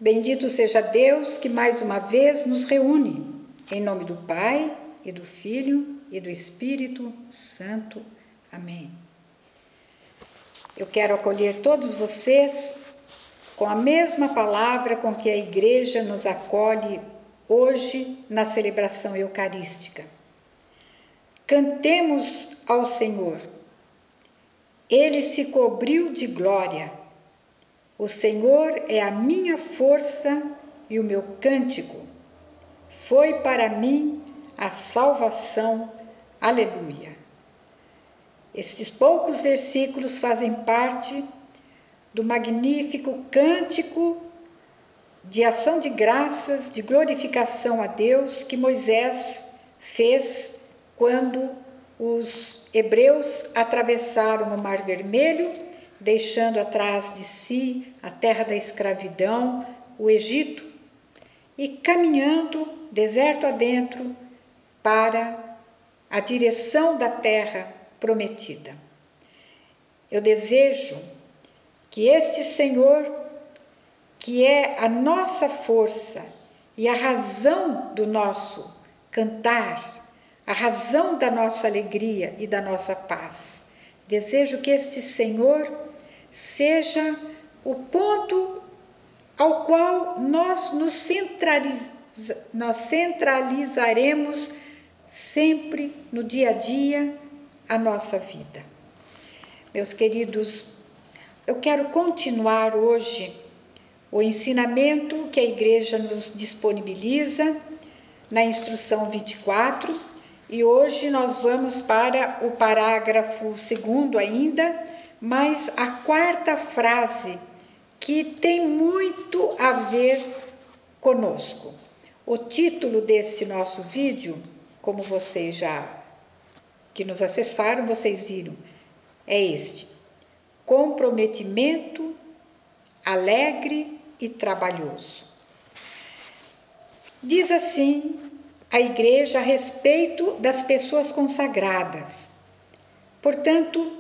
Bendito seja Deus que mais uma vez nos reúne, em nome do Pai, e do Filho, e do Espírito Santo. Amém. Eu quero acolher todos vocês com a mesma palavra com que a Igreja nos acolhe hoje na celebração eucarística. Cantemos ao Senhor. Ele se cobriu de glória. O Senhor é a minha força e o meu cântico. Foi para mim a salvação. Aleluia. Estes poucos versículos fazem parte do magnífico cântico de ação de graças, de glorificação a Deus que Moisés fez quando os hebreus atravessaram o Mar Vermelho, deixando atrás de si a terra da escravidão, o Egito, e caminhando deserto adentro para a direção da terra prometida. Eu desejo que este Senhor, que é a nossa força e a razão do nosso cantar, a razão da nossa alegria e da nossa paz, desejo que este Senhor seja o ponto ao qual nós centralizaremos sempre no dia a dia a nossa vida. Meus queridos, eu quero continuar hoje o ensinamento que a Igreja nos disponibiliza na instrução 24, e hoje nós vamos para o parágrafo 2º ainda, mas a quarta frase que tem muito a ver conosco. O título deste nosso vídeo, como vocês que nos acessaram, vocês viram, é este: comprometimento alegre e trabalhoso. Diz assim a Igreja a respeito das pessoas consagradas. Portanto,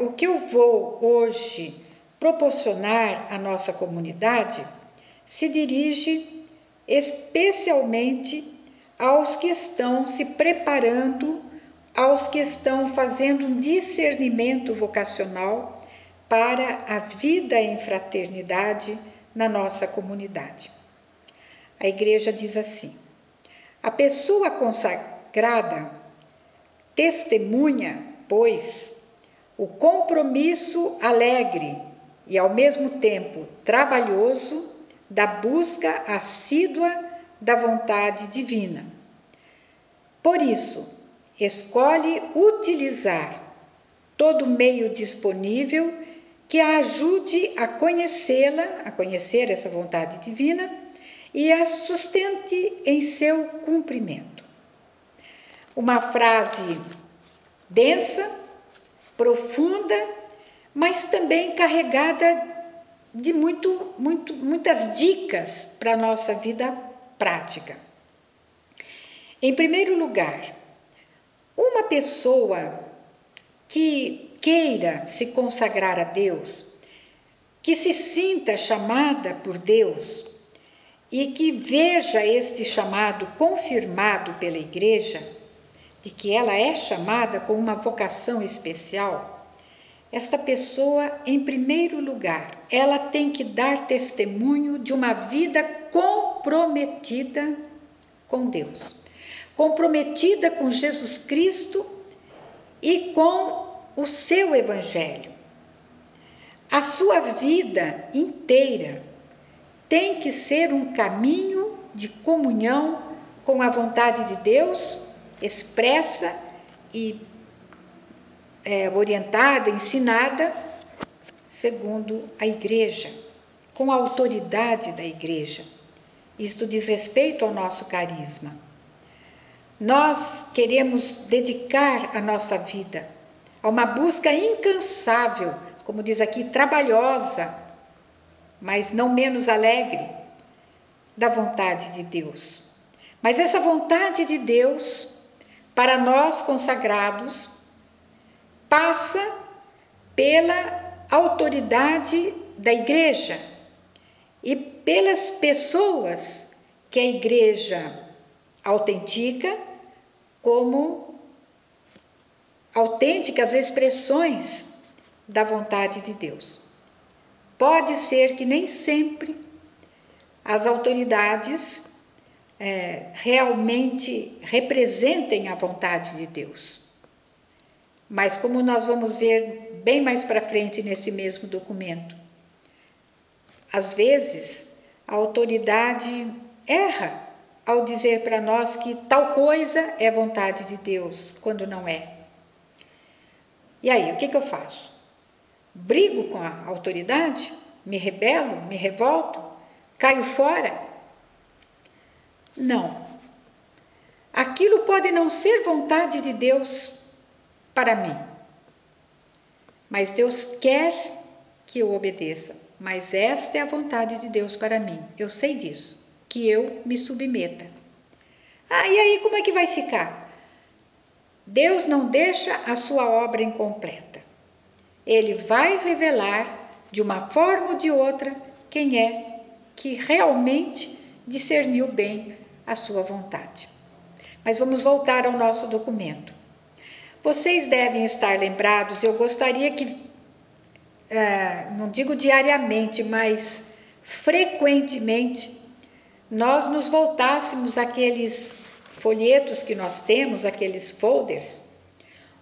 o que eu vou hoje proporcionar à nossa comunidade se dirige especialmente aos que estão se preparando, aos que estão fazendo um discernimento vocacional para a vida em fraternidade na nossa comunidade. A Igreja diz assim: a pessoa consagrada testemunha, pois, o compromisso alegre e ao mesmo tempo trabalhoso da busca assídua da vontade divina. Por isso, escolhe utilizar todo meio disponível que a ajude a conhecê-la, a conhecer essa vontade divina e a sustente em seu cumprimento. Uma frase densa, profunda, mas também carregada de muitas dicas para a nossa vida prática. Em primeiro lugar, uma pessoa que queira se consagrar a Deus, que se sinta chamada por Deus e que veja este chamado confirmado pela Igreja, de que ela é chamada com uma vocação especial, esta pessoa, em primeiro lugar, ela tem que dar testemunho de uma vida comprometida com Deus, comprometida com Jesus Cristo e com o seu Evangelho. A sua vida inteira tem que ser um caminho de comunhão com a vontade de Deus, expressa e orientada, ensinada, segundo a Igreja, com a autoridade da Igreja. Isto diz respeito ao nosso carisma. Nós queremos dedicar a nossa vida a uma busca incansável, como diz aqui, trabalhosa, mas não menos alegre, da vontade de Deus. Mas essa vontade de Deus, para nós consagrados, passa pela autoridade da Igreja e pelas pessoas que a igreja autentica como autênticas expressões da vontade de Deus. Pode ser que nem sempre as autoridades realmente representem a vontade de Deus. Mas como nós vamos ver bem mais para frente nesse mesmo documento, às vezes a autoridade erra ao dizer para nós que tal coisa é vontade de Deus, quando não é. E aí, o que eu faço? Brigo com a autoridade? Me rebelo? Me revolto? Caio fora? Não. Aquilo pode não ser vontade de Deus para mim, mas Deus quer que eu obedeça. Mas esta é a vontade de Deus para mim. Eu sei disso, que eu me submeta. E aí como é que vai ficar? Deus não deixa a sua obra incompleta. Ele vai revelar, de uma forma ou de outra, quem é que realmente discerniu bem a sua vontade. Mas vamos voltar ao nosso documento. Vocês devem estar lembrados, eu gostaria que, não digo diariamente, mas frequentemente, nós nos voltássemos àqueles folhetos que nós temos, aqueles folders,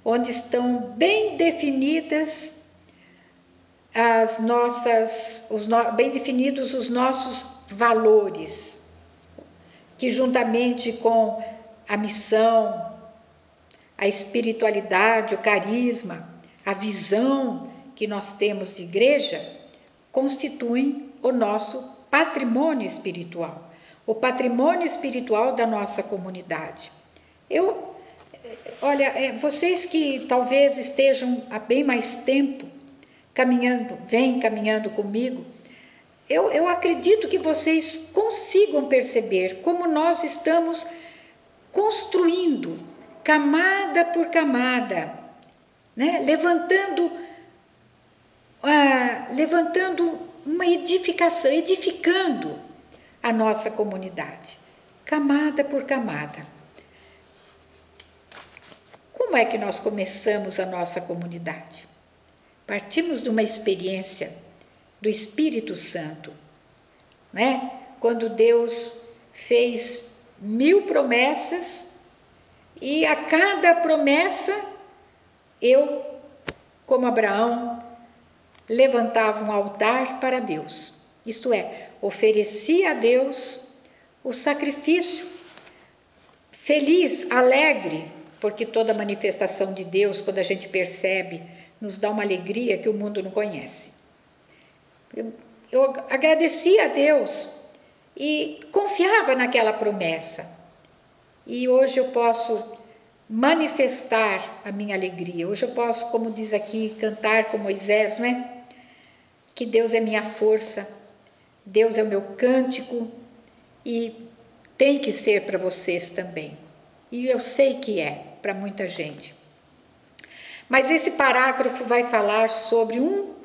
onde estão bem definidas bem definidos os nossos valores, que juntamente com a missão, a espiritualidade, o carisma, a visão que nós temos de igreja, constituem o nosso patrimônio espiritual, o patrimônio espiritual da nossa comunidade. Vocês que talvez estejam há bem mais tempo caminhando comigo, eu acredito que vocês consigam perceber como nós estamos construindo camada por camada, né? levantando uma edificação, edificando a nossa comunidade, camada por camada. Como é que nós começamos a nossa comunidade? Partimos de uma experiência do Espírito Santo, né? Quando Deus fez 1000 promessas e a cada promessa eu, como Abraão, levantava um altar para Deus. Isto é, oferecia a Deus o sacrifício feliz, alegre, porque toda manifestação de Deus, quando a gente percebe, nos dá uma alegria que o mundo não conhece. Eu agradecia a Deus e confiava naquela promessa. E hoje eu posso manifestar a minha alegria. Hoje eu posso, como diz aqui, cantar com Moisés, não é? Que Deus é minha força, Deus é o meu cântico e tem que ser para vocês também. E eu sei que é para muita gente. Mas esse parágrafo vai falar sobre um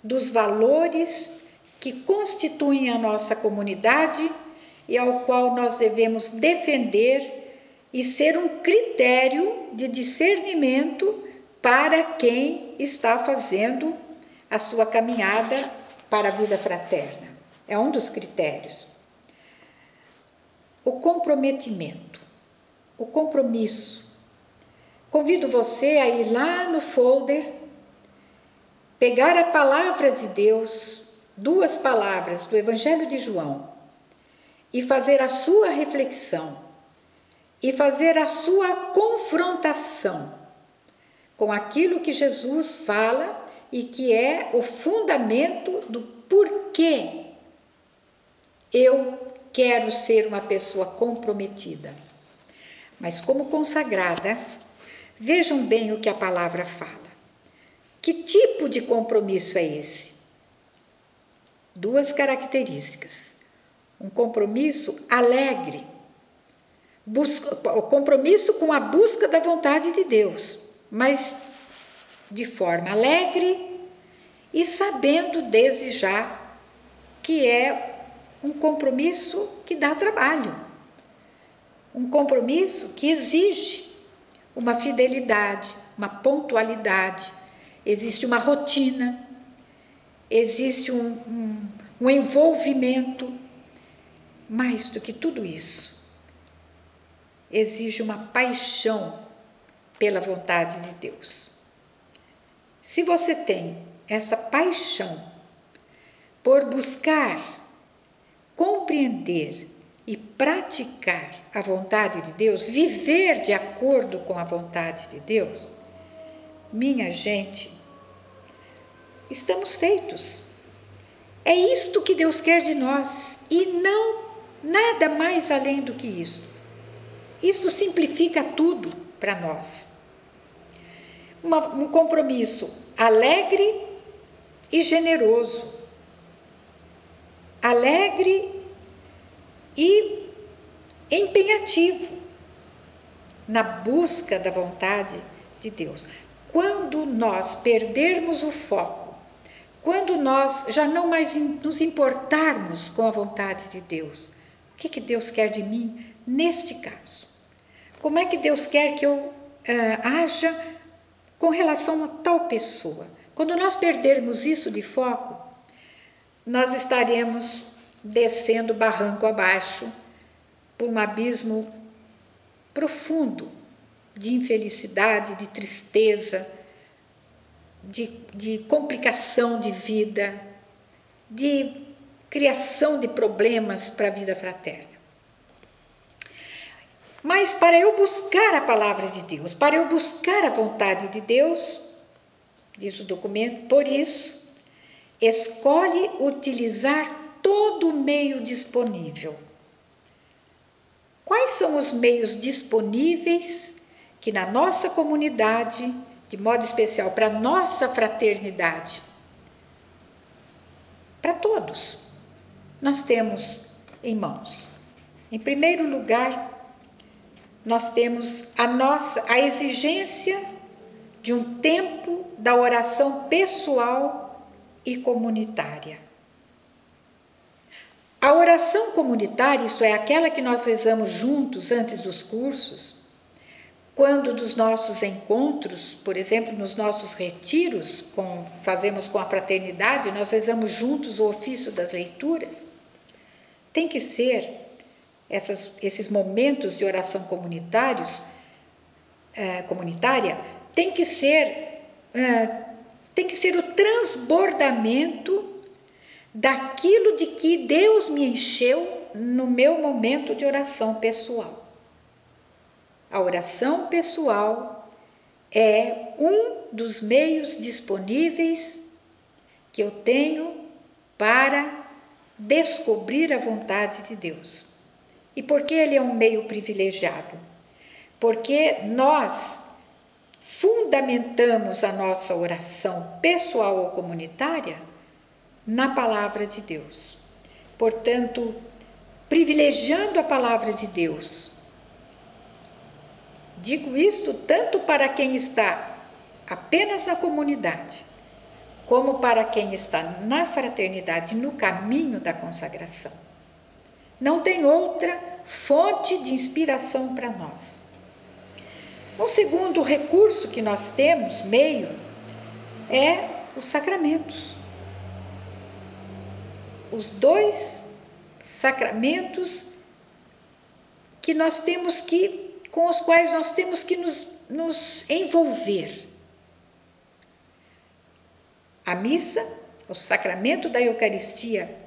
dos valores que constituem a nossa comunidade e ao qual nós devemos defender e ser um critério de discernimento para quem está fazendo a sua caminhada para a vida fraterna. É um dos critérios. O comprometimento, o compromisso. Convido você a ir lá no folder, pegar a palavra de Deus, 2 palavras do Evangelho de João, e fazer a sua reflexão, e fazer a sua confrontação com aquilo que Jesus fala e que é o fundamento do porquê eu quero ser uma pessoa comprometida. Mas como consagrada, vejam bem o que a palavra fala. Que tipo de compromisso é esse? 2 características. Um compromisso alegre. O compromisso com a busca da vontade de Deus, mas de forma alegre e sabendo desde já que é um compromisso que dá trabalho, um compromisso que exige uma fidelidade, uma pontualidade, existe uma rotina, existe um envolvimento. Mais do que tudo isso, exige uma paixão pela vontade de Deus. Se você tem essa paixão por buscar, compreender e praticar a vontade de Deus, viver de acordo com a vontade de Deus, minha gente, estamos feitos. É isto que Deus quer de nós e não nada mais além do que isso. Isso simplifica tudo para nós. Um compromisso alegre e generoso. Alegre e empenhativo na busca da vontade de Deus. Quando nós perdermos o foco, quando nós já não mais nos importarmos com a vontade de Deus, o que Deus quer de mim neste caso? Como é que Deus quer que eu haja com relação a tal pessoa? Quando nós perdermos isso de foco, nós estaremos descendo barranco abaixo por um abismo profundo de infelicidade, de tristeza, de complicação de vida, de criação de problemas para a vida fraterna. Mas para eu buscar a palavra de Deus, para eu buscar a vontade de Deus, diz o documento, por isso, escolhe utilizar todo o meio disponível. Quais são os meios disponíveis que na nossa comunidade, de modo especial para a nossa fraternidade, para todos, nós temos em mãos? Em primeiro lugar, nós temos a exigência de um tempo da oração pessoal e comunitária. A oração comunitária, isto é, aquela que nós rezamos juntos antes dos cursos, quando dos nossos encontros, por exemplo, nos nossos retiros, fazemos com a fraternidade, nós rezamos juntos o ofício das leituras, tem que ser esses momentos de oração comunitária, tem que ser o transbordamento daquilo de que Deus me encheu no meu momento de oração pessoal. A oração pessoal é um dos meios disponíveis que eu tenho para descobrir a vontade de Deus. E por que ele é um meio privilegiado? Porque nós fundamentamos a nossa oração pessoal ou comunitária na palavra de Deus. Portanto, privilegiando a palavra de Deus. Digo isto tanto para quem está apenas na comunidade, como para quem está na fraternidade, no caminho da consagração. Não tem outra fonte de inspiração para nós. Um segundo recurso que nós temos, meio, é os sacramentos. Os dois sacramentos com os quais nós temos que nos envolver. A missa, o sacramento da Eucaristia,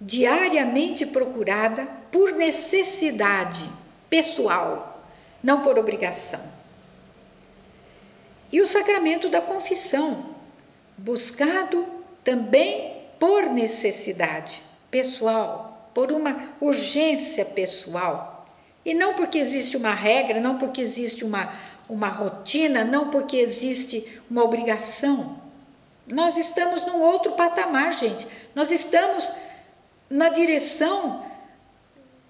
diariamente procurada por necessidade pessoal, não por obrigação. E o sacramento da confissão, buscado também por necessidade pessoal, por uma urgência pessoal. E não porque existe uma regra, não porque existe uma rotina, não porque existe uma obrigação. Nós estamos num outro patamar, gente. Nós estamos na direção,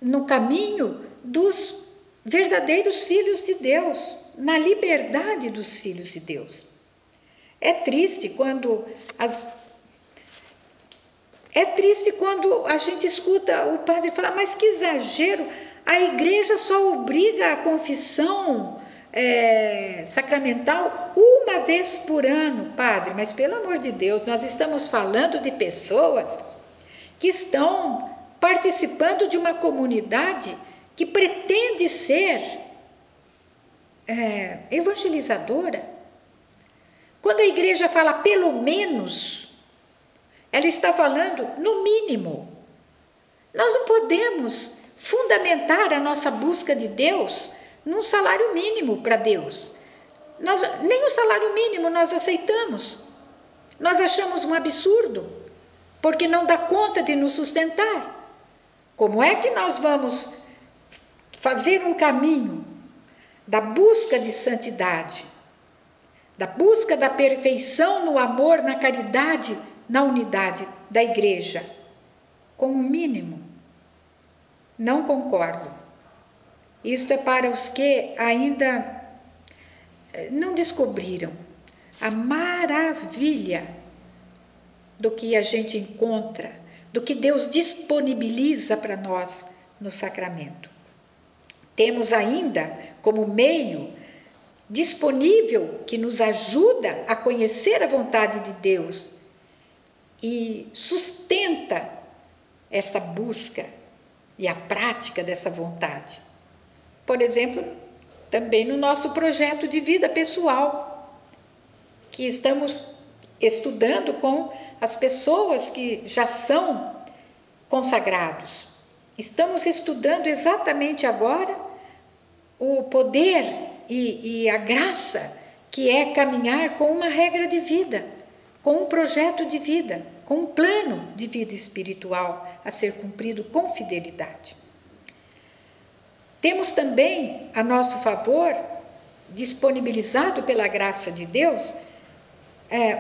no caminho dos verdadeiros filhos de Deus, na liberdade dos filhos de Deus. É triste quando É triste quando a gente escuta o padre falar, mas que exagero, a igreja só obriga a confissão sacramental uma vez por ano, padre, mas pelo amor de Deus, nós estamos falando de pessoas que estão participando de uma comunidade que pretende ser evangelizadora. Quando a igreja fala pelo menos, ela está falando no mínimo. Nós não podemos fundamentar a nossa busca de Deus num salário mínimo para Deus. Nem o salário mínimo nós aceitamos. Nós achamos um absurdo, porque não dá conta de nos sustentar. Como é que nós vamos fazer um caminho da busca de santidade, da busca da perfeição no amor, na caridade, na unidade da igreja, com o mínimo? Não concordo. Isto é para os que ainda não descobriram a maravilha do que a gente encontra, do que Deus disponibiliza para nós no sacramento. Temos ainda como meio disponível que nos ajuda a conhecer a vontade de Deus e sustenta essa busca e a prática dessa vontade. Por exemplo, também no nosso projeto de vida pessoal, que estamos estudando com as pessoas que já são consagrados. Estamos estudando exatamente agora o poder e a graça que é caminhar com uma regra de vida, com um projeto de vida, com um plano de vida espiritual a ser cumprido com fidelidade. Temos também a nosso favor, disponibilizado pela graça de Deus,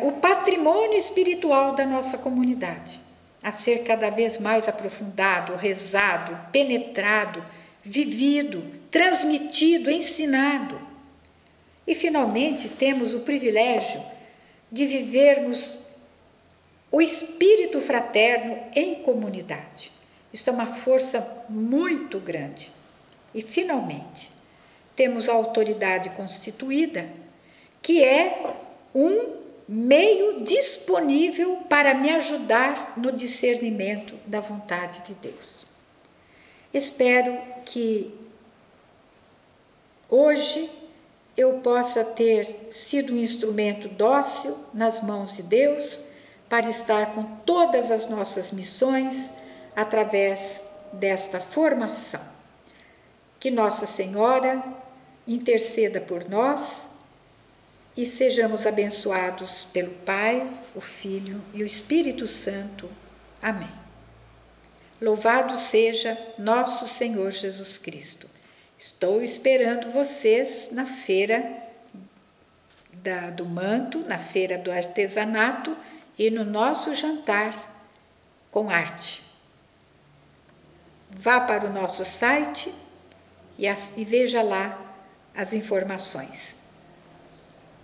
o patrimônio espiritual da nossa comunidade, a ser cada vez mais aprofundado, rezado, penetrado, vivido, transmitido, ensinado. E, finalmente, temos o privilégio de vivermos o espírito fraterno em comunidade. Isso é uma força muito grande. E, finalmente, temos a autoridade constituída, que é um meio disponível para me ajudar no discernimento da vontade de Deus. Espero que hoje eu possa ter sido um instrumento dócil nas mãos de Deus para estar com todas as nossas missões através desta formação. Que Nossa Senhora interceda por nós e sejamos abençoados pelo Pai, o Filho e o Espírito Santo. Amém. Louvado seja nosso Senhor Jesus Cristo. Estou esperando vocês na feira do manto, na feira do artesanato e no nosso jantar com arte. Vá para o nosso site e veja lá as informações.